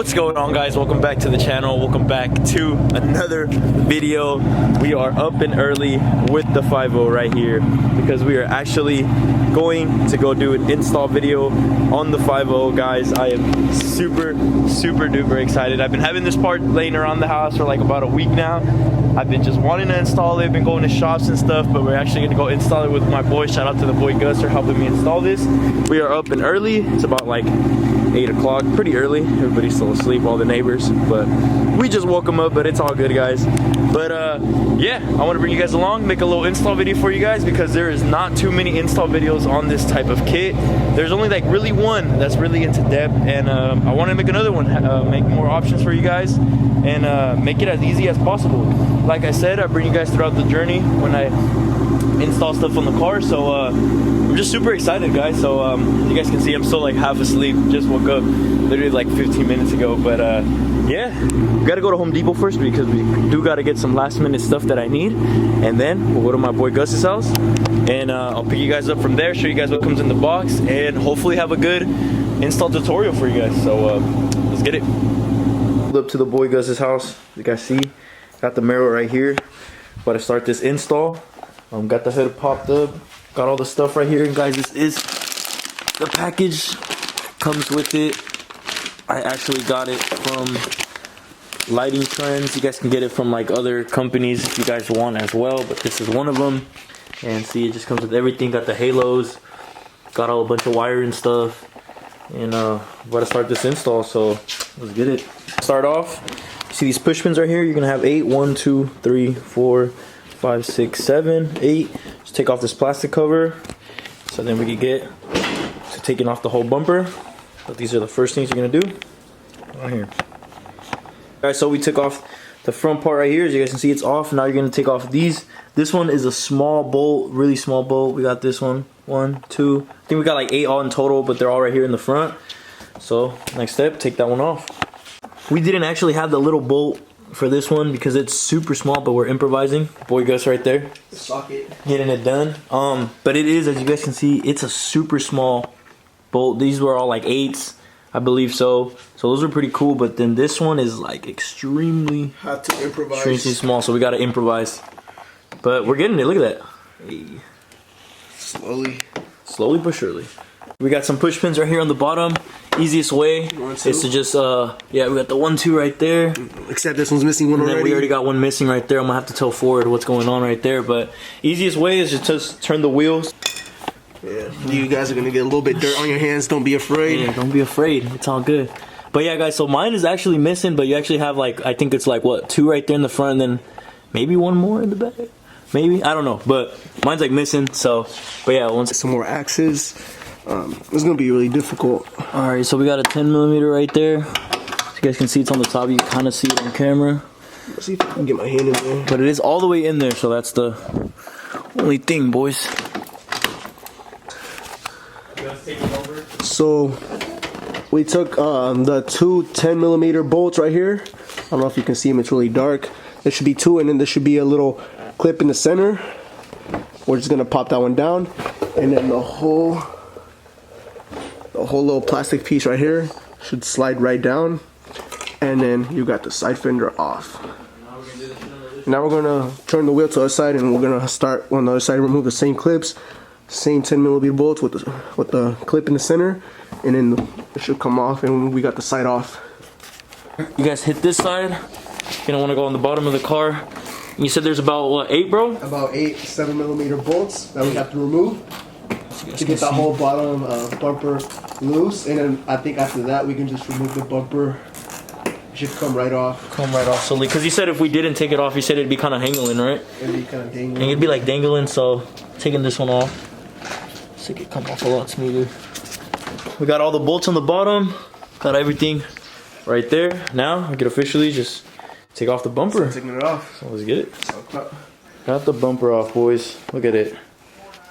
What's going on, guys? Welcome back to the channel. Welcome back to another video. We are up and early with the 5.0 right here because we are actually going to go do an install video on the 5.0, guys. I am super duper excited. I've been having this part laying around the house for like about a week now. I've been just wanting to install it, been going to shops and stuff, but we're actually gonna go install it with my boy. Shout out to the boy Gus for helping me install this. We are up and early. It's about like 8 o'clock, pretty early. Everybody's still asleep, all the neighbors, but we just woke them up, but it's all good, guys. But yeah, I want to bring you guys along, make a little install video for you guys because there is not too many install videos on this type of kit. There's only like really one that's really into depth, and I want to make another one, make more options for you guys, and make it as easy as possible. Like I said, I bring you guys throughout the journey when I install stuff on the car, so I'm just super excited, guys. So you guys can see I'm still like half asleep, just woke up literally like 15 minutes ago, but yeah, we gotta go to Home Depot first because we do gotta get some last minute stuff that I need, and then we'll go to my boy Gus's house, and I'll pick you guys up from there, show you guys what comes in the box, and hopefully have a good install tutorial for you guys. So let's get it. Up to the boy Gus's house. You guys see, got the mirror right here. About to start this install. Got the hood popped up, got all the stuff right here, and guys, this is the package. Comes with it. I actually got it from Lightingtrendz. You guys can get it from like other companies if you guys want as well, but this is one of them. And see, it just comes with everything. Got the halos, got all a bunch of wire and stuff, and about to start this install, so let's get it. Start off, see these push pins right here. You're gonna have 8, 1, 2, 3, 4, 5, 6, 7, 8. Just take off this plastic cover, so then we can get to taking off the whole bumper. But these are the first things you're gonna do right here. Alright, so we took off the front part right here. As you guys can see, it's off. Now you're gonna take off these. This one is a small bolt, really small bolt. We got this one, 1, 2. I think we got like 8 all in total, but they're all right here in the front. So next step, take that one off. We didn't actually have the little bolt for this one because it's super small, but we're improvising. Boy Gus right there, the socket, getting it done. But it is, as you guys can see, it's a super small bolt. These were all like 8s, I believe so. So those are pretty cool. But then this one is like extremely, had to improvise. Extremely small. So we got to improvise. But we're getting it. Look at that. Hey. Slowly but surely. We got some push pins right here on the bottom. Easiest way is to just yeah, we got the 1, 2 right there. Except this one's missing one already. We already got one missing right there. I'm gonna have to tell Ford what's going on right there. But easiest way is to just turn the wheels. Yeah, you guys are gonna get a little bit dirt on your hands. Don't be afraid. Yeah, don't be afraid. It's all good. But yeah, guys, so mine is actually missing, but you actually have like, I think it's like what, 2 right there in the front, and then maybe 1 more in the back. Maybe, I don't know, but mine's like missing. So, but yeah, once some more axes. It's gonna be really difficult. All right, so we got a 10mm right there. So you guys can see it's on the top. You kind of see it on camera. Let's see if I can get my hand in there. But it is all the way in there, so that's the only thing, boys. So we took the 2 10mm bolts right here. I don't know if you can see them, it's really dark. There should be 2, and then there should be a little clip in the center. We're just gonna pop that one down, and then the whole little plastic piece right here should slide right down, and then you got the side fender off. Now we're gonna turn the wheel to the other side, and we're gonna start on the other side, remove the same clips, same 10mm bolts with the clip in the center, and then it should come off, and we got the side off. You guys hit this side. You're gonna want to go on the bottom of the car. You said there's about what, 8, bro? About 8 7mm bolts that we have to remove to get the whole bottom bumper loose, and then I think after that we can just remove the bumper. It should come right off. So because you said if we didn't take it off, you said it'd be kind of dangling, right? It'd be kind of dangling. And it'd be like dangling, so taking this one off, so it could come off a lot smoother. We got all the bolts on the bottom, got everything right there. Now we could officially just take off the bumper. So taking it off. So let's get it. Got the bumper off, boys. Look at it.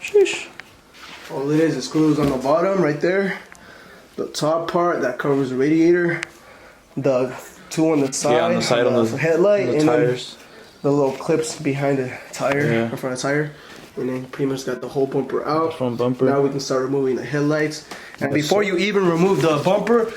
Sheesh. All it is screws on the bottom right there. The top part that covers the radiator. The 2 on the side. Yeah, on the side, on the headlight, on the and tires. Then the little clips behind the tire, in front of the tire. and then pretty much got the whole bumper out. Front bumper. Now we can start removing the headlights. And before you even remove the bumper,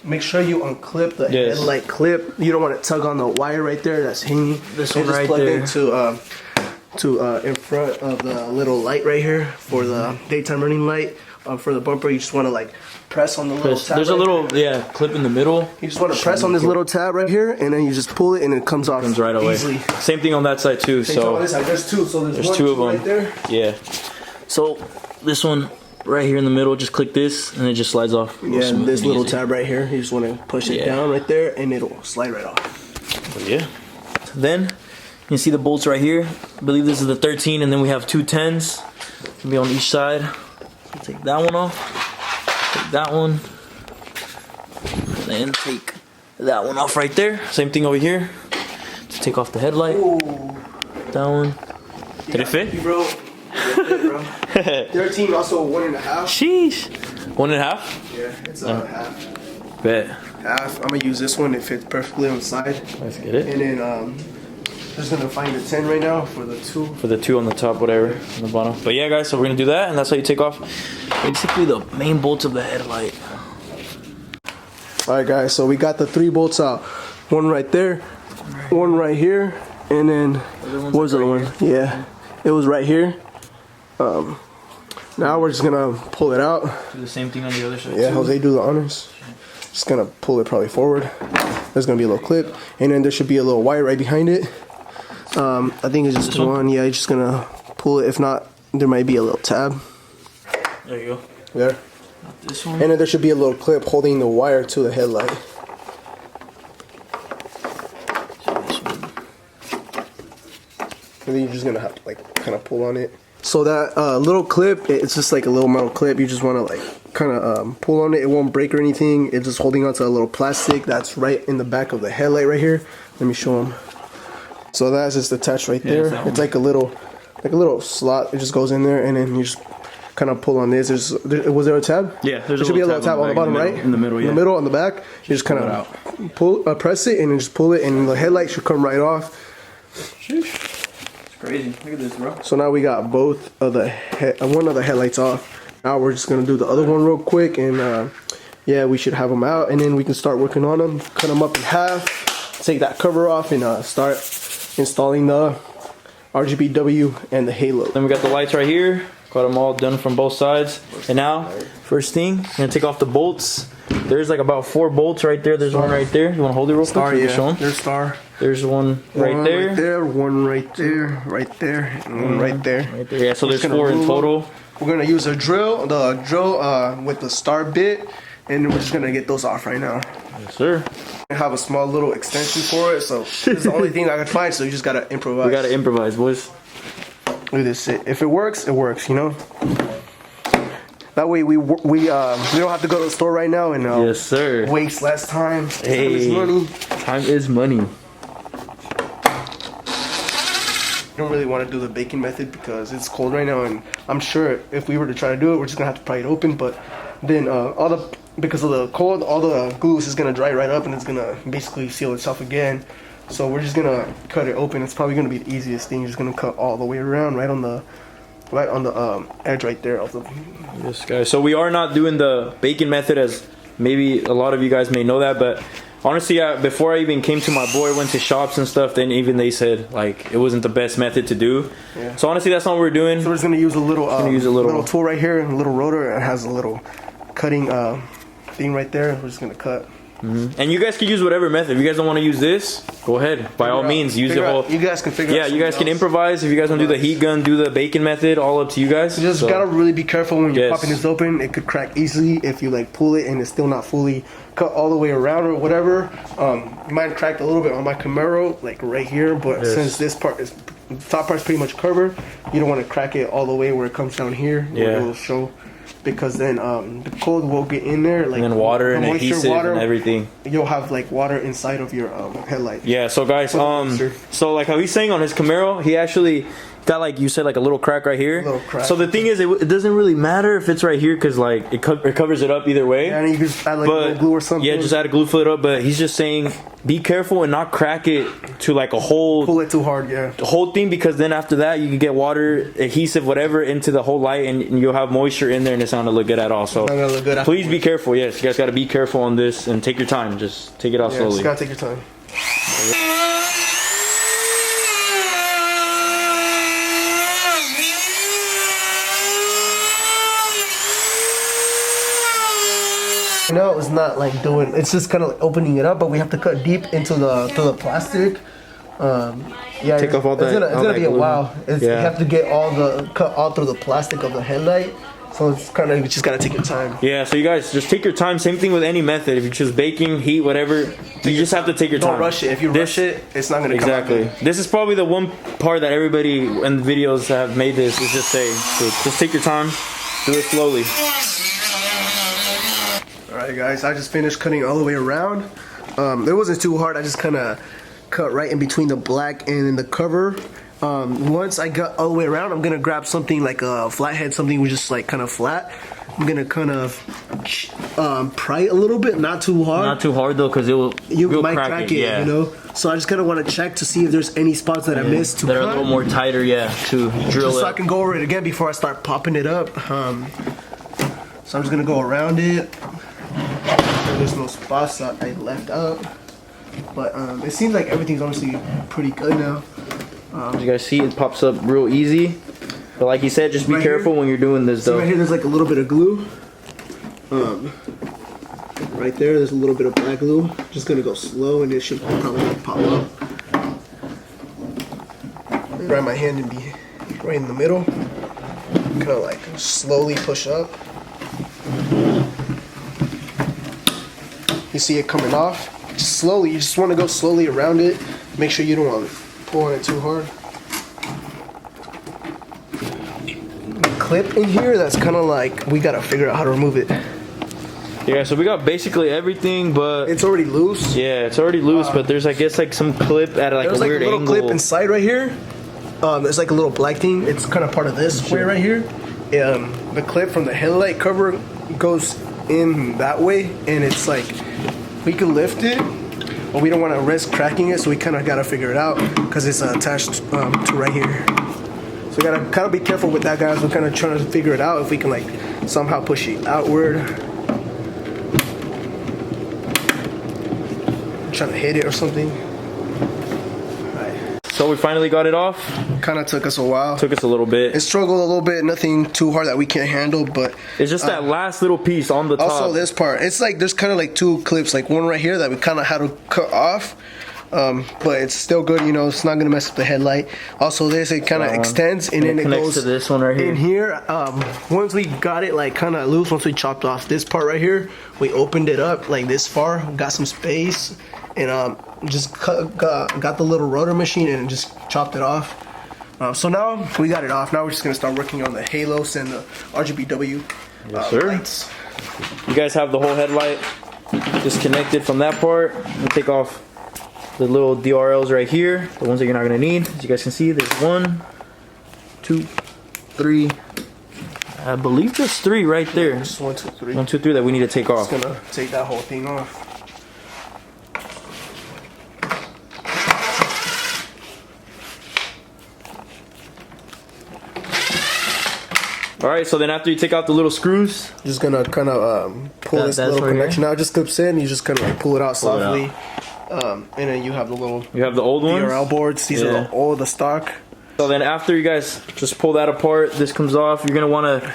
make sure you unclip the headlight clip. You don't want to tug on the wire right there that's hanging. This one right there. Into in front of the little light right here for the daytime running light. For the bumper, you just want to like press on the little tab. There's a little clip in the middle. You just want to press on this little tab right here, and then you just pull it, and it comes off right away. Easily. Same thing on that side too. So there's two. So there's one, two of them right there. Yeah. So this one right here in the middle, just click this, and it just slides off. Yeah, and this little tab right here, you just want to push it down right there, and it'll slide right off. But yeah. So then you can see the bolts right here. I believe this is the 13, and then we have two 10s. It's gonna be on each side. Take that one off. Take that one. And then take that one off right there. Same thing over here. Just take off the headlight. Ooh. That one. Did it fit? Bro. It fit, bro. 13, also 1.5. Sheesh. 1.5? Yeah, it's a half. Bet. Half. I'm gonna use this one. It fits perfectly on the side. Let's get it. And then just gonna find the 10 right now for the 2. For the 2 on the top, whatever, on the bottom. But yeah, guys, so we're gonna do that, and that's how you take off basically the main bolts of the headlight. Alright guys, so we got the 3 bolts out. One right there, one right here, and then what was the other one? Yeah, it was right here. Now we're just gonna pull it out. Do the same thing on the other side. Yeah, too. Jose, do the honors. Just gonna pull it probably forward. There's gonna be a little clip, and then there should be a little wire right behind it. I think it's just one. Yeah, you're just gonna pull it. If not, there might be a little tab. There you go. There. Not this one. And then there should be a little clip holding the wire to the headlight. And then you're just gonna have to like kind of pull on it. So that little clip, it's just like a little metal clip. You just want to like kind of pull on it. It won't break or anything. It's just holding onto a little plastic that's right in the back of the headlight right here. Let me show them. So that's just attached right there. It's like a little slot. It just goes in there, and then you just kind of pull on this. Was there a tab? Yeah, there should be a little tab on the bottom, right? In the middle, yeah. In the middle, on the back. You just kind of pull, press it, and then just pull it, and the headlight should come right off. Sheesh. Crazy. Look at this, bro. So now we got both of the one of the headlights off. Now we're just gonna do the other one real quick, and yeah, we should have them out, and then we can start working on them. Cut them up in half, take that cover off, and start installing the RGBW and the halo. Then we got the lights right here. Got them all done from both sides. And now, first thing, I'm gonna take off the bolts. There's like about 4 bolts right there. There's one right there. You wanna hold it real quick? Yeah. Show them? There's star. There's one right there. Right there, one right there, right there, and one right there. Right there. Yeah, so there's 4 in total. We're gonna use a drill, with the star bit, and we're just gonna get those off right now. Yes, sir. I have a small little extension for it, so this is the only thing I could find, so you just gotta improvise. We gotta improvise, boys. Look at this. If it works, you know? That way we don't have to go to the store right now and yes, sir. Waste less time. Hey, time is money. Time is money. I don't really want to do the baking method because it's cold right now, and I'm sure if we were to try to do it, we're just gonna have to pry it open. But then because of the cold, all the glue is gonna dry right up, and it's gonna basically seal itself again. So we're just gonna cut it open. It's probably gonna be the easiest thing. You're just gonna cut all the way around, right on the edge right there of the. Yes, guys. So we are not doing the baking method, as maybe a lot of you guys may know that, but honestly, before I even came to my boy, went to shops and stuff, then even they said like it wasn't the best method to do. Yeah. So honestly, that's not what we're doing. So we're just gonna use a little tool right here, and a little rotor. It has a little cutting thing right there. We're just gonna cut. Mm-hmm. And you guys can use whatever method. If you guys don't want to use this, go ahead. By all means, use the whole. You guys can figure out. Yeah, you guys can improvise. If you guys want to do the heat gun, do the baking method. All up to you guys. You just gotta really be careful when you're popping this open. It could crack easily if you like pull it and it's still not fully cut all the way around or whatever. Mine cracked a little bit on my Camaro, like right here. But since this part is, the top part's pretty much covered, you don't want to crack it all the way where it comes down here. Yeah. It will show. Because then the cold will get in there, like, and then water and adhesive and everything. You'll have like water inside of your headlight. Yeah. So guys, so like how he's saying on his Camaro, he actually got like you said, like a little crack right here. Little crack. So the thing is, it doesn't really matter if it's right here because like it covers it up either way. Yeah, and you just add like a little glue or something. Yeah, just add a glue, fill it up. But he's just saying, be careful and not crack it to like a whole. Pull it too hard, yeah. The whole thing, because then after that you can get water, adhesive, whatever into the whole light, and you'll have moisture in there, and it's not gonna look good at all. So not gonna look good please be careful. Yes, you guys got to be careful on this and take your time. Just take it out slowly. Just gotta take your time. No, it's not like doing. It's just kind of like opening it up, but we have to cut deep into the plastic. Yeah, take off all that. It's gonna be a while. You have to get cut all through the plastic of the headlight. So it's kind of, you just gotta take your time. Yeah, so you guys just take your time. Same thing with any method. If you choose baking, heat, whatever, you just have to take your time. Don't rush it. If you rush it, it's not gonna come out good. This is probably the one part that everybody in the videos that have made this is just saying. So just take your time, do it slowly. Alright guys, I just finished cutting all the way around. It wasn't too hard. I just kind of cut right in between the black and then the cover. Once I got all the way around, I'm gonna grab something like a flathead, something was just like kind of flat. I'm gonna kind of pry it a little bit, not too hard. Not too hard though, because you might crack it, you know. So I just kind of want to check to see if there's any spots that I missed to cut. That are a little more tighter, to drill just so I can go over it again before I start popping it up. So I'm just gonna go around it. There's no spots that I left out, but it seems like everything's honestly pretty good now. As you guys see, it pops up real easy. But like he said, just be careful when you're doing this though. So right here, there's like a little bit of glue. Right there, there's a little bit of black glue. Just gonna go slow, and it should probably pop up. Grab my hand and be right in the middle. Kind of like slowly push up. You see it coming off. Just slowly. You just want to go slowly around it. Make sure you don't want to pull on it too hard. The clip in here, that's kind of like, we gotta figure out how to remove it. Yeah, so we got basically everything, but it's already loose. Yeah, it's already loose, but there's, I guess, like some clip at like a weird angle. There's like a little clip inside right here. There's like a little black thing. It's kind of part of this square right here. The clip from the headlight cover goes in that way, and it's like, we can lift it, but we don't want to risk cracking it, so we kind of got to figure it out because it's attached to right here. So we got to kind of be careful with that, guys. We're kind of trying to figure it out if we can like somehow push it outward. Trying to hit it or something. So we finally got it off. Kind of took us a while. Took us a little bit. It struggled a little bit. Nothing too hard that we can't handle, but it's just that last little piece on the top. Also this part. It's like there's kind of like two clips, like one right here that we kind of had to cut off. But it's still good, you know. It's not gonna mess up the headlight. Also, this it kind of extends and then it goes to this one right here. In here, once we got it like kind of loose, once we chopped off this part right here, we opened it up like this far, got some space, and just got the little rotor machine and just chopped it off. So now we got it off. Now we're just gonna start working on the halos and the RGBW lights. You guys have the whole headlight disconnected from that part. We'll take off the little Drls right here, the ones that you're not gonna need. As you guys can see, there's 1, 2, 3. I believe there's 3 right there. Just 1, 2, 3. 1, 2, 3 that we need to take off. Just gonna take that whole thing off. Alright, so then after you take out the little screws, just gonna kind of pull this little connection out. Just clips in. You just kind of like pull it out softly. And then you have the little. You have the old ones. DRL boards. These are all the stock. So then after you guys just pull that apart, this comes off. You're gonna want to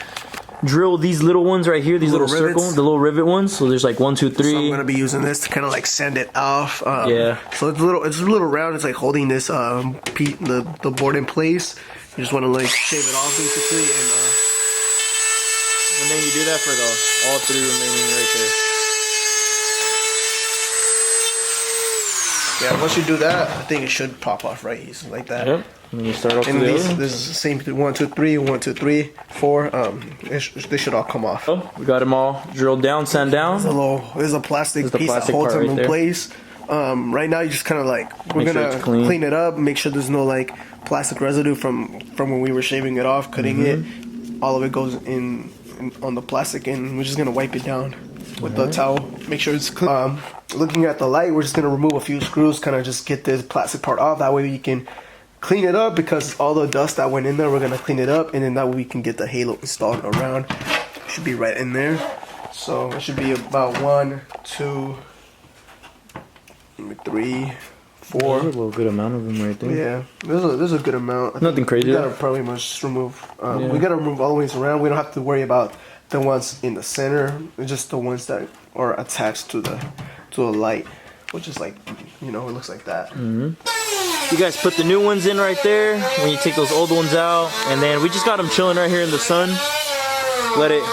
drill these little ones right here. These little circles, the little rivet ones. So there's like 1, 2, 3. So I'm gonna be using this to kind of like sand it off. Yeah. So it's a little round. It's like holding this the board in place. You just want to like shave it off basically, and then you do that for all 3 remaining right there. Yeah, once you do that, I think it should pop off right easy like that. Yep. And you start off and this is the same 1, 2, 3, 1, 2, 3, 4. They should all come off. Oh, we got them all drilled down, sand down. There's a plastic piece that holds them in place. right now you just kind of like, we're Make sure gonna it's clean. clean it up, make sure there's no like plastic residue from when we were shaving it off, cutting it. All of it goes in on the plastic, and we're just gonna wipe it down with the towel. Make sure it's clean. Looking at the light, we're just gonna remove a few screws, kind of just get this plastic part off. That way we can clean it up, because all the dust that went in there, we're gonna clean it up, and then that way we can get the halo installed around. It should be right in there. So it should be about 1, 2, 3, 4. There's a little good amount of them right there. Yeah, there's a good amount. Nothing crazy. We gotta probably just remove. We gotta remove all the ways around. We don't have to worry about the ones in the center. It's just the ones that are attached to the light, which is like, you know, it looks like that. You guys put the new ones in right there when you take those old ones out, and then we just got them chilling right here in the sun. Let it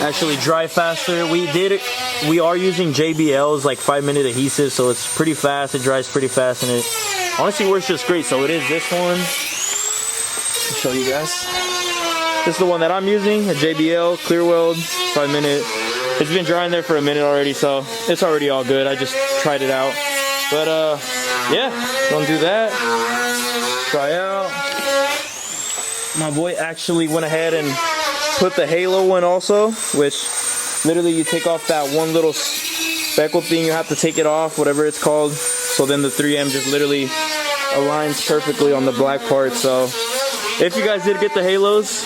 actually dry faster. We are using JBL's like 5-minute adhesive, so it's pretty fast. It dries pretty fast, and it honestly works just great. So it is this one. I'll show you guys. This is the one that I'm using, a JBL Clear Weld 5-minute. It's been drying there for a minute already, so it's already all good. I just tried it out. But yeah, gonna do that. Try out. My boy actually went ahead and put the halo one also, which literally you take off that one little speckle thing. You have to take it off, whatever it's called. So then the 3M just literally aligns perfectly on the black part. So if you guys did get the halos,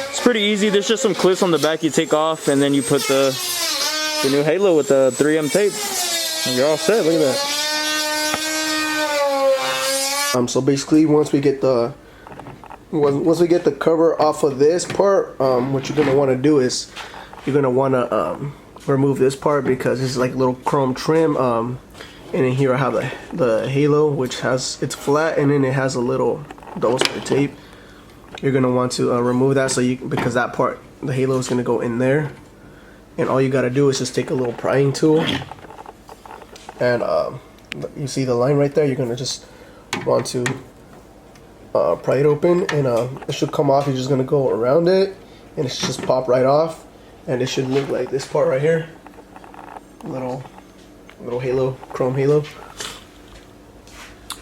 it's pretty easy. There's just some clips on the back you take off, and then you put the new halo with the 3M tape, and you're all set. Look at that. So basically, once we get the cover off of this part, what you're gonna want to do is you're gonna want to remove this part, because it's like a little chrome trim. And then here I have the halo, which it's flat, and then it has a little double-sided tape. You're gonna want to remove that, because that part, the halo, is gonna go in there. And all you gotta do is just take a little prying tool, and you see the line right there. You're gonna just want to pry it open, and it should come off. You're just gonna go around it, and it should just pop right off, and it should look like this part right here, little halo, chrome halo.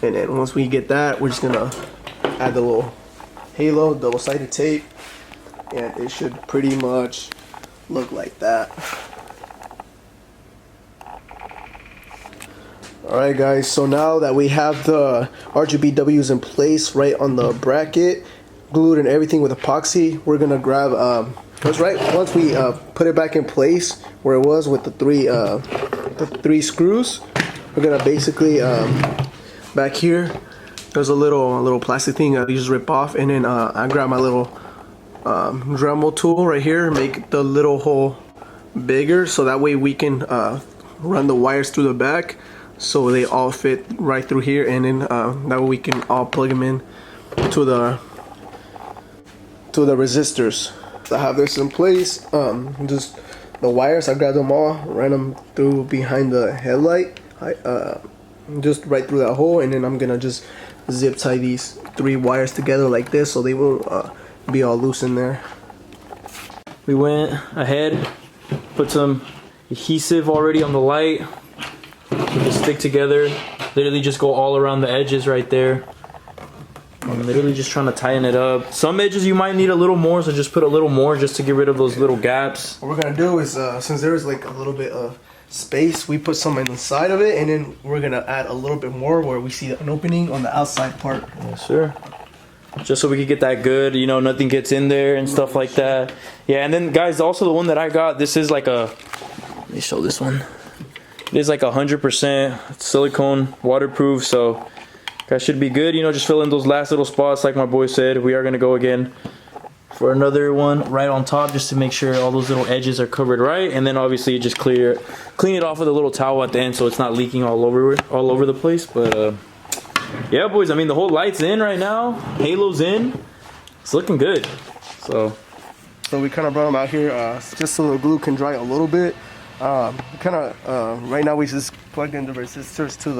And then once we get that, we're just gonna add the little halo, double-sided tape, and it should pretty much look like that. Alright guys, so now that we have the RGBWs in place right on the bracket, glued and everything with epoxy, we're gonna grab once we put it back in place where it was with the three screws, we're gonna basically back here there's a little plastic thing that you just rip off, and then I grab my little Dremel tool right here, make the little hole bigger, so that way we can run the wires through the back, so they all fit right through here, and then that way we can all plug them in to the resistors. So I have this in place. Just the wires, I grabbed them all, ran them through behind the headlight, just right through that hole, and then I'm gonna just zip tie these 3 wires together like this, so they will be all loose in there. We went ahead, put some adhesive already on the light. Put the stick together, literally just go all around the edges right there. I'm literally just trying to tighten it up. Some edges you might need a little more, so just put a little more just to get rid of those little gaps. What we're gonna do is, since there is like a little bit of space, we put some inside of it, and then we're gonna add a little bit more where we see an opening on the outside part. Yes, sir. Just so we could get that good, you know, nothing gets in there and stuff like that. Yeah, and then guys, also the one that I got, this is like let me show this one. It is like 100% silicone waterproof, so that should be good. You know, just fill in those last little spots like my boy said. We are gonna go again for another one right on top, just to make sure all those little edges are covered right, and then obviously just clean it off with a little towel at the end so it's not leaking all over the place. But yeah, boys, I mean, the whole light's in right now, halo's in, it's looking good. So we kind of brought them out here just so the glue can dry a little bit. Right now we just plugged in the resistors to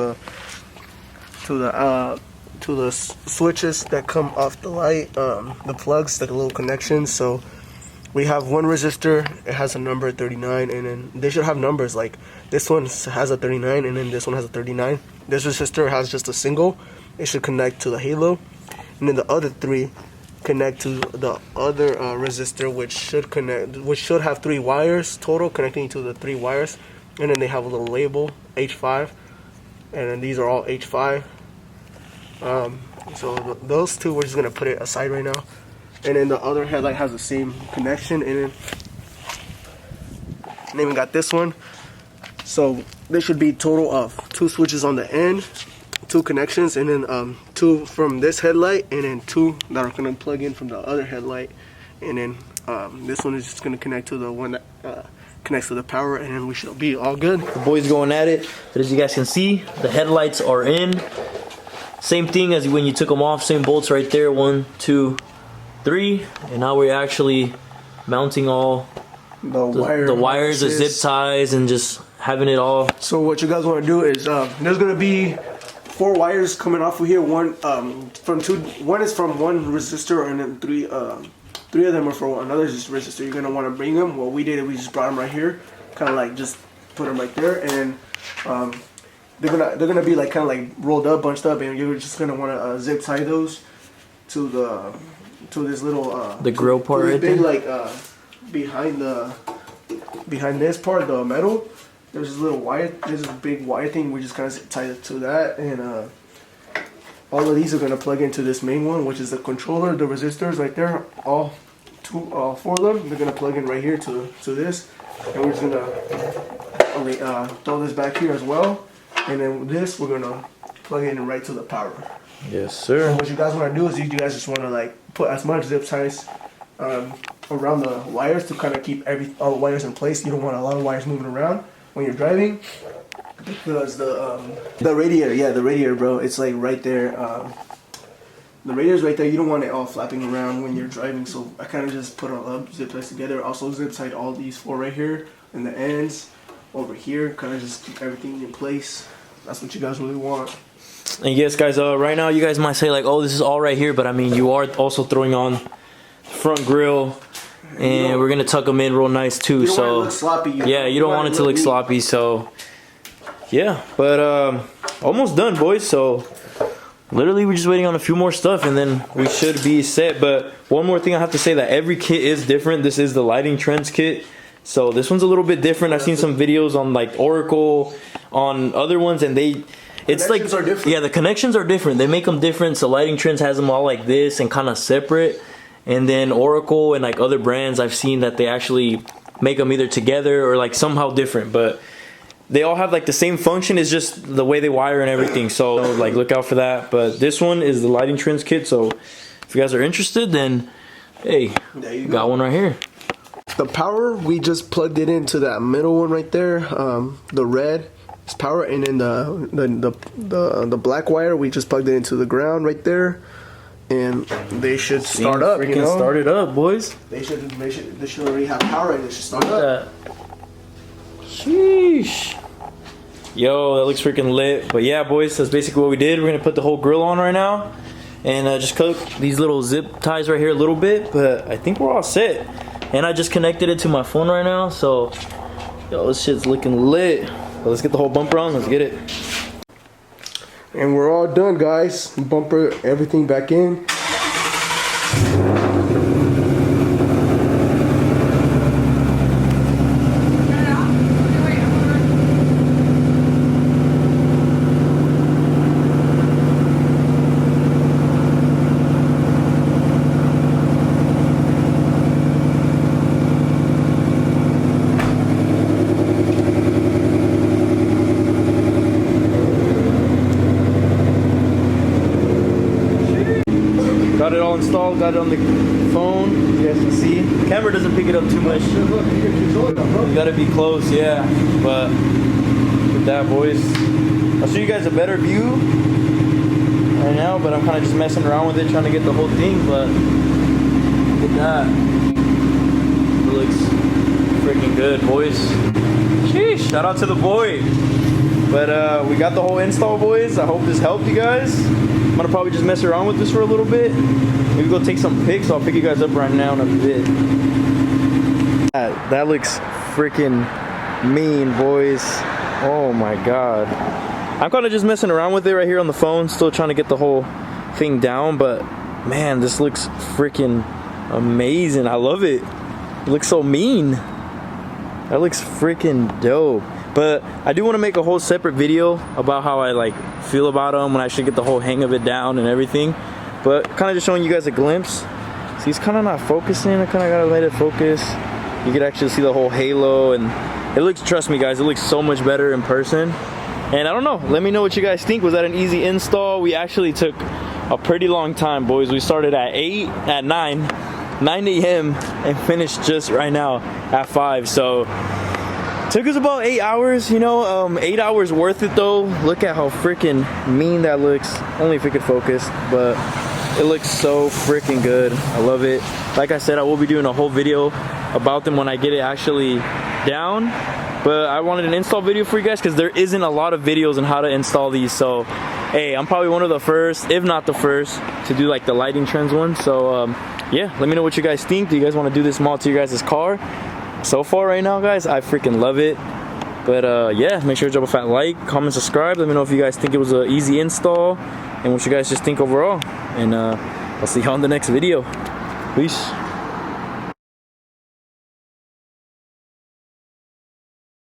the switches that come off the light, the plugs, like a little connection. So we have one resistor. It has a number 39, and then they should have numbers like this one has a 39, and then this one has a 39. This resistor has just a single. It should connect to the halo, and then the other three connect to the other resistor, which should have 3 wires total connecting to the 3 wires, and then they have a little label H5, and then these are all H5. So those two, we're just gonna put it aside right now, and then the other headlight has the same connection, and then we got this one. So there should be total of 2 switches on the end, 2 connections, and then 2 from this headlight, and then 2 that are gonna plug in from the other headlight, and then this one is just gonna connect to the one that connects to the power, and then we should be all good. The boys going at it, but as you guys can see, the headlights are in. Same thing as when you took them off, same bolts right there, 1, 2, 3, and now we're actually mounting all the wires, the zip ties, and just having it all. So what you guys want to do is there's gonna be 4 wires coming off of here. One is from one resistor, and then 3 of them are for another resistor. You're gonna want to bring them. What we did is we just brought them right here, kind of like just put them right there, and they're gonna be like kind of like rolled up, bunched up, and you're just gonna want to zip tie those to this little the grill part right there. Like behind this part, the metal. There's this little wire. There's this big wire thing. We just kind of tie it to that, and all of these are gonna plug into this main one, which is the controller. The resistors right there, all 4 of them. They're gonna plug in right here to this, and we're just gonna throw this back here as well. And then with this, we're gonna plug it in right to the power. Yes, sir. So what you guys want to do is you guys just want to like put as much zip ties around the wires to kind of keep all the wires in place. You don't want a lot of wires moving around when you're driving, because the radiator, bro, it's like right there. The radiator's right there. You don't want it all flapping around when you're driving. So I kind of just put all zip ties together. Also zip tied all these 4 right here and the ends over here, kind of just keep everything in place. That's what you guys really want. And yes, guys, right now you guys might say like, oh, this is all right here, but I mean, you are also throwing on the front grill, and we're gonna tuck them in real nice too. So yeah, you don't want it to look sloppy. So yeah, but almost done, boys. So literally we're just waiting on a few more stuff, and then we should be set. But one more thing I have to say, that every kit is different. This is the Lightingtrendz kit. So this one's a little bit different. I've seen some videos on like Oracle, on other ones, and it's like, yeah, the connections are different. They make them different. So Lightingtrendz has them all like this and kind of separate. And then Oracle and like other brands, I've seen that they actually make them either together or like somehow different. But they all have like the same function. It's just the way they wire and everything. So like look out for that. But this one is the Lightingtrendz kit. So if you guys are interested, then hey, got one right here. The power, we just plugged it into that middle one right there. The red is power, and then the black wire, we just plugged it into the ground right there, and they should start up. You know, start it up, boys. They should already have power, and it should start up. Sheesh. Yo, that looks freaking lit. But yeah, boys, that's basically what we did. We're gonna put the whole grill on right now, and just cut these little zip ties right here a little bit. But I think we're all set. And I just connected it to my phone right now, so yo, this shit's looking lit. But let's get the whole bumper on. Let's get it. And we're all done, guys. Bumper, everything back in. Got it all installed, got it on the phone. You guys can see. The camera doesn't pick it up too much. You gotta be close, yeah. But with that, boys, I'll show you guys a better view right now, but I'm kind of just messing around with it, trying to get the whole thing. But look at that. It looks freaking good, boys. Sheesh, shout out to the boy. But we got the whole install, boys. I hope this helped you guys. I'm gonna probably just mess around with this for a little bit. Maybe go take some pics. I'll pick you guys up right now in a bit. That looks freaking mean, boys. Oh my god. I'm kind of just messing around with it right here on the phone, still trying to get the whole thing down, but man, this looks freaking amazing. I love it. It looks so mean. That looks freaking dope. But I do want to make a whole separate video about how I like feel about them when I should get the whole hang of it down and everything. But kind of just showing you guys a glimpse. See, he's kind of not focusing. I kind of gotta let it focus. You can actually see the whole halo, and it looks, trust me guys, it looks so much better in person. And I don't know, let me know what you guys think. Was that an easy install? We actually took a pretty long time, boys. We started at 9 a.m. and finished just right now at 5. So took us about 8 hours, you know. 8 hours worth it though. Look at how freaking mean that looks. Only if it could focus, but it looks so freaking good. I love it. Like I said, I will be doing a whole video about them when I get it actually down. But I wanted an install video for you guys because there isn't a lot of videos on how to install these. So hey, I'm probably one of the first, if not the first, to do like the Lightingtrendz one. So yeah, let me know what you guys think. Do you guys want to do this mod to your guys' car? So far right now, guys, I freaking love it. But yeah, make sure to drop a fat like, comment, subscribe. Let me know if you guys think it was an easy install and what you guys just think overall. And I'll see you on the next video. Peace.